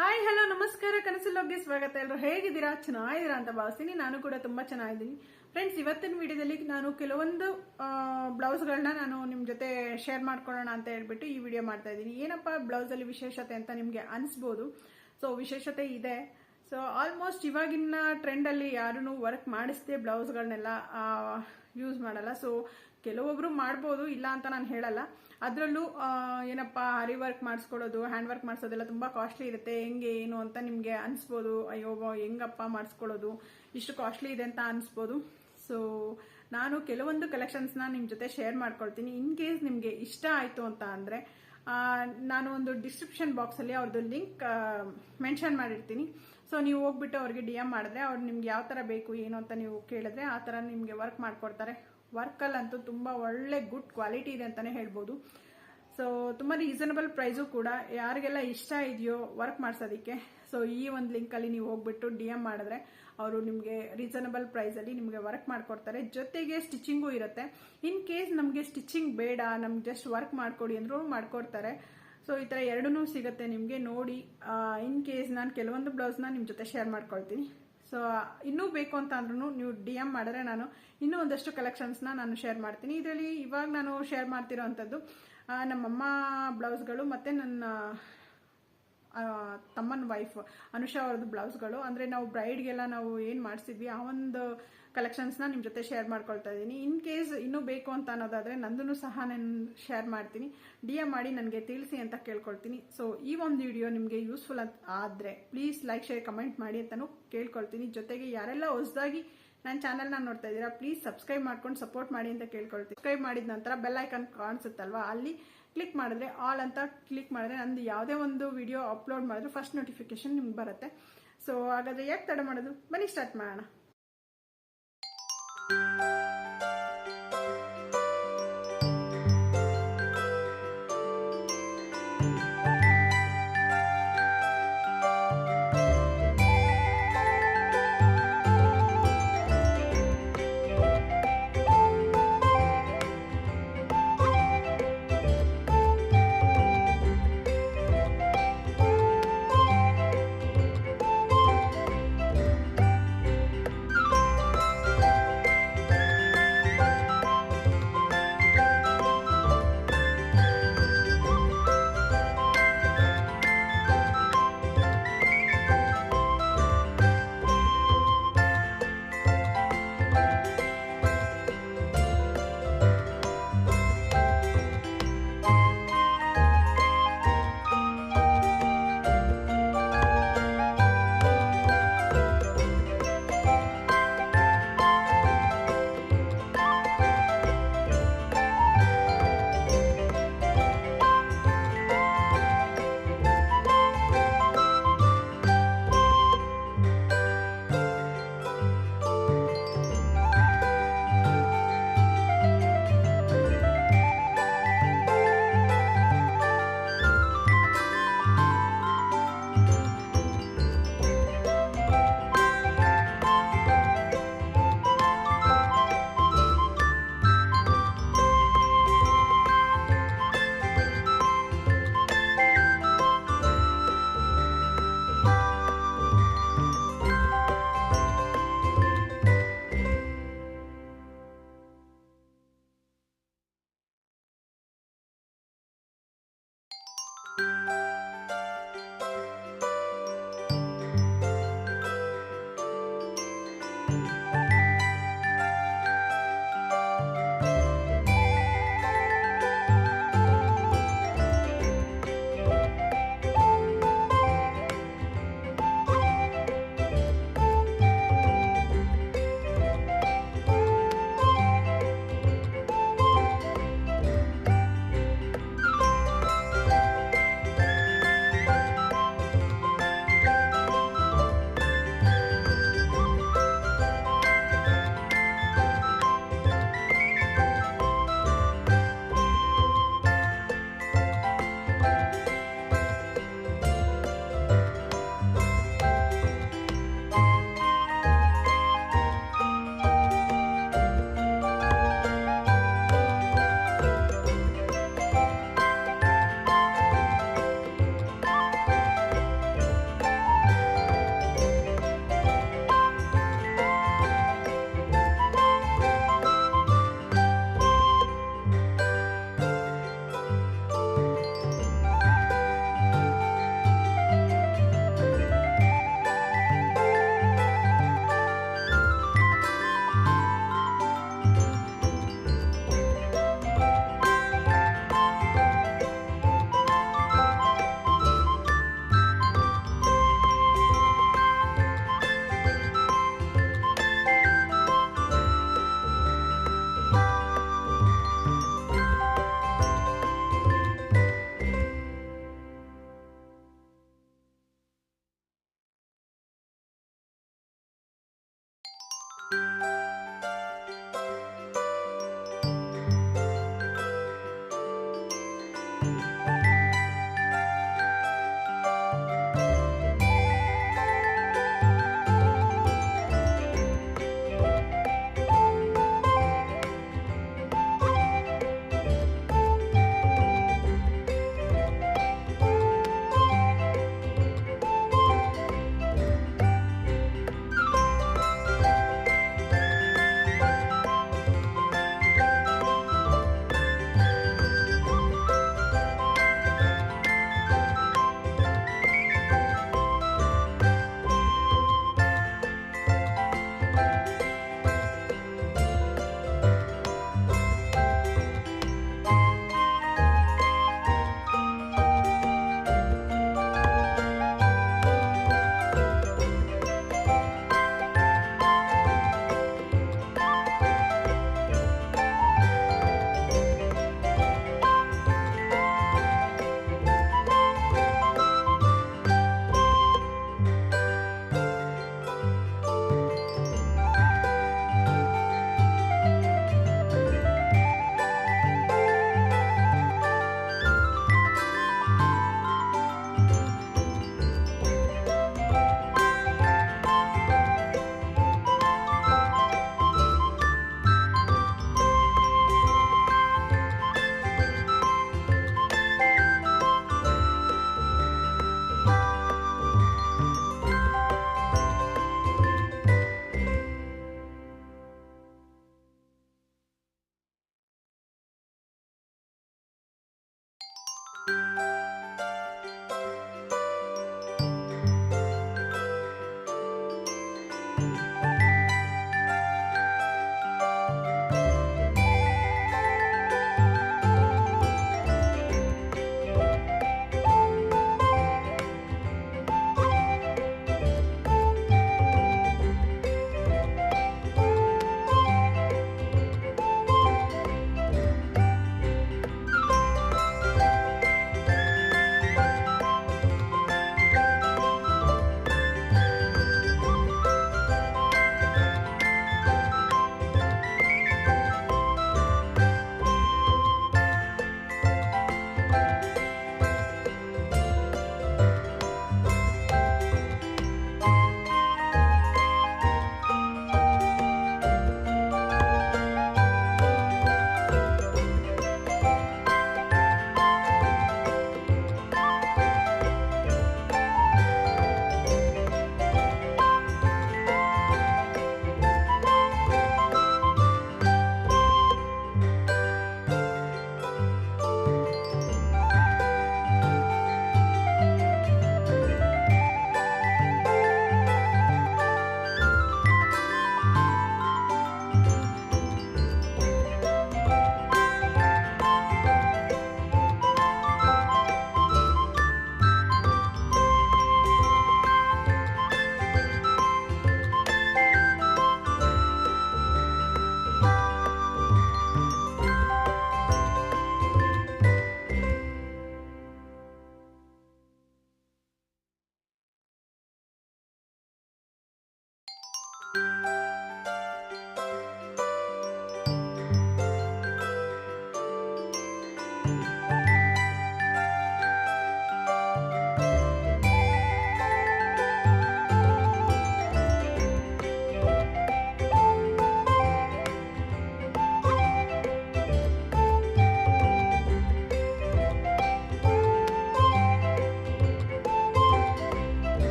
Hi hello ನಮಸ್ಕಾರ ಕನಸಲ್ಲೋಗಿ ಸ್ವಾಗತ. ಎಲ್ಲರೂ ಹೇಗಿದ್ದೀರಾ? ಚೆನ್ನಾಗಿದ್ದೀರಾ ಅಂತ ಭಾವಿಸ್ತೀನಿ. ನಾನು ಕೂಡ ತುಂಬಾ ಚೆನ್ನಾಗಿದ್ದೀನಿ ಫ್ರೆಂಡ್ಸ್. ಇವತ್ತಿನ ವಿಡಿಯೋದಲ್ಲಿ ನಾನು ಕೆಲವೊಂದು ಬ್ಲೌಸ್ಗಳನ್ನ ನಾನು ನಿಮ್ಮ ಜೊತೆ ಶೇರ್ ಮಾಡ್ಕೊಳ್ಳೋಣ ಅಂತ ಹೇಳ್ಬಿಟ್ಟು ಈ ವಿಡಿಯೋ ಮಾಡ್ತಾ ಇದ್ದೀನಿ. ಏನಪ್ಪ ಬ್ಲೌಸಲ್ಲಿ ವಿಶೇಷತೆ ಅಂತ ನಿಮಗೆ ಅನಿಸ್ಬೋದು. ಸೊ ವಿಶೇಷತೆ ಇದೆ. ಸೊ ಆಲ್ಮೋಸ್ಟ್ ಇವಾಗಿನ ಟ್ರೆಂಡಲ್ಲಿ ಯಾರೂ ವರ್ಕ್ ಮಾಡಿಸದೆ ಬ್ಲೌಸ್ಗಳನ್ನೆಲ್ಲ ಯೂಸ್ ಮಾಡಲ್ಲ. ಸೊ ಕೆಲವೊಬ್ರು ಮಾಡ್ಬೋದು, ಇಲ್ಲ ಅಂತ ನಾನು ಹೇಳಲ್ಲ. ಅದರಲ್ಲೂ ಏನಪ್ಪ ಹರಿ ವರ್ಕ್ ಮಾಡಿಸ್ಕೊಳ್ಳೋದು, ಹ್ಯಾಂಡ್ ವರ್ಕ್ ಮಾಡಿಸೋದೆಲ್ಲ ತುಂಬ ಕಾಸ್ಟ್ಲಿ ಇರುತ್ತೆ. ಹೆಂಗೆ ಏನು ಅಂತ ನಿಮಗೆ ಅನಿಸ್ಬೋದು. ಅಯ್ಯೋ ಹೆಂಗಪ್ಪ ಮಾಡಿಸ್ಕೊಳ್ಳೋದು, ಇಷ್ಟು ಕಾಸ್ಟ್ಲಿ ಇದೆ ಅಂತ ಅನಿಸ್ಬೋದು. ಸೊ ನಾನು ಕೆಲವೊಂದು ಕಲೆಕ್ಷನ್ಸ್ನ ನಿಮ್ಮ ಜೊತೆ ಶೇರ್ ಮಾಡ್ಕೊಳ್ತೀನಿ. ಇನ್ ಕೇಸ್ ನಿಮಗೆ ಇಷ್ಟ ಆಯಿತು ಅಂತ ಅಂದರೆ ನಾನು ಒಂದು ಡಿಸ್ಕ್ರಿಪ್ಷನ್ ಬಾಕ್ಸಲ್ಲಿ ಅವ್ರದ್ದು ಲಿಂಕ್ ಮೆನ್ಷನ್ ಮಾಡಿರ್ತೀನಿ. ಸೊ ನೀವು ಹೋಗ್ಬಿಟ್ಟು ಅವ್ರಿಗೆ DM ಮಾಡಿದ್ರೆ ಅವ್ರು ನಿಮ್ಗೆ ಯಾವ ಥರ ಬೇಕು ಏನು ಅಂತ ನೀವು ಕೇಳಿದ್ರೆ ಆ ಥರ ನಿಮಗೆ ವರ್ಕ್ ಮಾಡಿಕೊಡ್ತಾರೆ. ವರ್ಕಲ್ಲಂತೂ ತುಂಬ ಒಳ್ಳೆ ಗುಡ್ ಕ್ವಾಲಿಟಿ ಇದೆ ಅಂತಲೇ ಹೇಳ್ಬೋದು. ಸೊ ತುಂಬ ರೀಸನಬಲ್ ಪ್ರೈಸು ಕೂಡ. ಯಾರಿಗೆಲ್ಲ ಇಷ್ಟ ಇದೆಯೋ ವರ್ಕ್ ಮಾಡಿಸೋದಕ್ಕೆ, ಸೊ ಈ ಒಂದು ಲಿಂಕಲ್ಲಿ ನೀವು ಹೋಗ್ಬಿಟ್ಟು DM ಮಾಡಿದ್ರೆ ಅವರು ನಿಮಗೆ ರೀಸನಬಲ್ ಪ್ರೈಸಲ್ಲಿ ನಿಮಗೆ ವರ್ಕ್ ಮಾಡಿಕೊಡ್ತಾರೆ. ಜೊತೆಗೆ ಸ್ಟಿಚಿಂಗು ಇರುತ್ತೆ. ಇನ್ ಕೇಸ್ ನಮಗೆ ಸ್ಟಿಚಿಂಗ್ ಬೇಡ, ನಮ್ಗೆ ಜಸ್ಟ್ ವರ್ಕ್ ಮಾಡಿಕೊಡಿ ಅಂದ್ರೂ ಮಾಡಿಕೊಡ್ತಾರೆ. ಸೊ ಈ ಥರ ಎರಡೂ ಸಿಗುತ್ತೆ ನಿಮಗೆ. ನೋಡಿ, ಇನ್ ಕೇಸ್ ನಾನು ಕೆಲವೊಂದು ಬ್ಲೌಸ್ನ ನಿಮ್ಮ ಜೊತೆ ಶೇರ್ ಮಾಡ್ಕೊಳ್ತೀನಿ. ಸೊ ಇನ್ನೂ ಬೇಕು ಅಂತ ಅಂದ್ರೂ ನೀವು DM ಮಾಡಿದ್ರೆ ನಾನು ಇನ್ನೂ ಒಂದಷ್ಟು ಕಲೆಕ್ಷನ್ಸ್ನ ನಾನು ಶೇರ್ ಮಾಡ್ತೀನಿ. ಇದರಲ್ಲಿ ಇವಾಗ ನಾನು ಶೇರ್ ಮಾಡ್ತಿರೋ ಅಂಥದ್ದು ನಮ್ಮಮ್ಮ ಬ್ಲೌಸ್ಗಳು ಮತ್ತು ನನ್ನ ತಮ್ಮನ ವೈಫ್ ಅನುಷಾ ಅವ್ರದ್ದು ಬ್ಲೌಸ್ಗಳು. ಅಂದರೆ ನಾವು ಬ್ರೈಡ್ಗೆಲ್ಲ ನಾವು ಏನು ಮಾಡಿಸಿದ್ವಿ ಆ ಒಂದು ಕಲೆಕ್ಷನ್ಸ್ನ ನಿಮ್ಮ ಜೊತೆ ಶೇರ್ ಮಾಡ್ಕೊಳ್ತಾ ಇದ್ದೀನಿ. ಇನ್ ಕೇಸ್ ಇನ್ನೂ ಬೇಕು ಅಂತ ಅನ್ನೋದಾದರೆ ನಂದೂ ಸಹ ನಾನು ಶೇರ್ ಮಾಡ್ತೀನಿ. DM ಮಾಡಿ ನನಗೆ ತಿಳಿಸಿ ಅಂತ ಕೇಳ್ಕೊಳ್ತೀನಿ. ಸೊ ಈ ಒಂದು ವಿಡಿಯೋ ನಿಮಗೆ ಯೂಸ್ಫುಲ್ ಅಂತ ಆದರೆ ಪ್ಲೀಸ್ ಲೈಕ್ ಶೇರ್ ಕಮೆಂಟ್ ಮಾಡಿ ಅಂತಲೂ ಕೇಳ್ಕೊಳ್ತೀನಿ. ಜೊತೆಗೆ ಯಾರೆಲ್ಲ ಹೊಸದಾಗಿ ನನ್ನ ಚಾನಲ್ನ ನೋಡ್ತಾ ಇದ್ದೀರಾ ಪ್ಲೀಸ್ ಸಬ್ಸ್ಕ್ರೈಬ್ ಮಾಡ್ಕೊಂಡು ಸಪೋರ್ಟ್ ಮಾಡಿ ಅಂತ ಕೇಳ್ಕೊಳ್ತೀನಿ. ಸಬ್ಸ್ಕ್ರೈಬ್ ಮಾಡಿದ ನಂತರ ಬೆಲ್ ಐಕಾನ್ ಕಾಣಿಸುತ್ತಲ್ವಾ, ಅಲ್ಲಿ ಕ್ಲಿಕ್ ಮಾಡಿದ್ರೆ ಆಲ್ ಅಂತ ಕ್ಲಿಕ್ ಮಾಡಿದ್ರೆ ನಂದು ಯಾವುದೇ ಒಂದು ವಿಡಿಯೋ ಅಪ್ಲೋಡ್ ಮಾಡಿದ್ರು ಫಸ್ಟ್ ನೋಟಿಫಿಕೇಶನ್ ನಿಮ್ಗೆ ಬರುತ್ತೆ. ಸೊ ಹಾಗಾದರೆ ಯಾಕೆ ತಡ ಮಾಡೋದು, ಬನ್ನಿ ಸ್ಟಾರ್ಟ್ ಮಾಡೋಣ.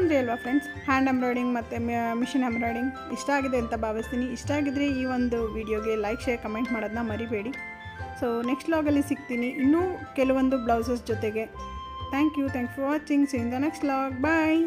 ನೋಡಿದ್ರಿ ಅಲ್ವಾ ಫ್ರೆಂಡ್ಸ್, ಹ್ಯಾಂಡ್ ಎಂಬ್ರಾಯ್ಡಿಂಗ್ ಮತ್ತು ಮಿಷಿನ್ ಎಂಬ್ರಾಯ್ಡಿಂಗ್ ಇಷ್ಟ ಆಗಿದೆ ಅಂತ ಭಾವಿಸ್ತೀನಿ. ಇಷ್ಟ ಆಗಿದ್ರೆ ಈ ಒಂದು ವಿಡಿಯೋಗೆ ಲೈಕ್, ಶೇರ್, ಕಮೆಂಟ್ ಮಾಡೋದನ್ನ ಮರಿಬೇಡಿ. ಸೊ ನೆಕ್ಸ್ಟ್ ವ್ಲಾಗಲ್ಲಿ ಸಿಗ್ತೀನಿ ಇನ್ನೂ ಕೆಲವೊಂದು ಬ್ಲೌಸಸ್ ಜೊತೆಗೆ. Thank you for watching. See in the next vlog. Bye.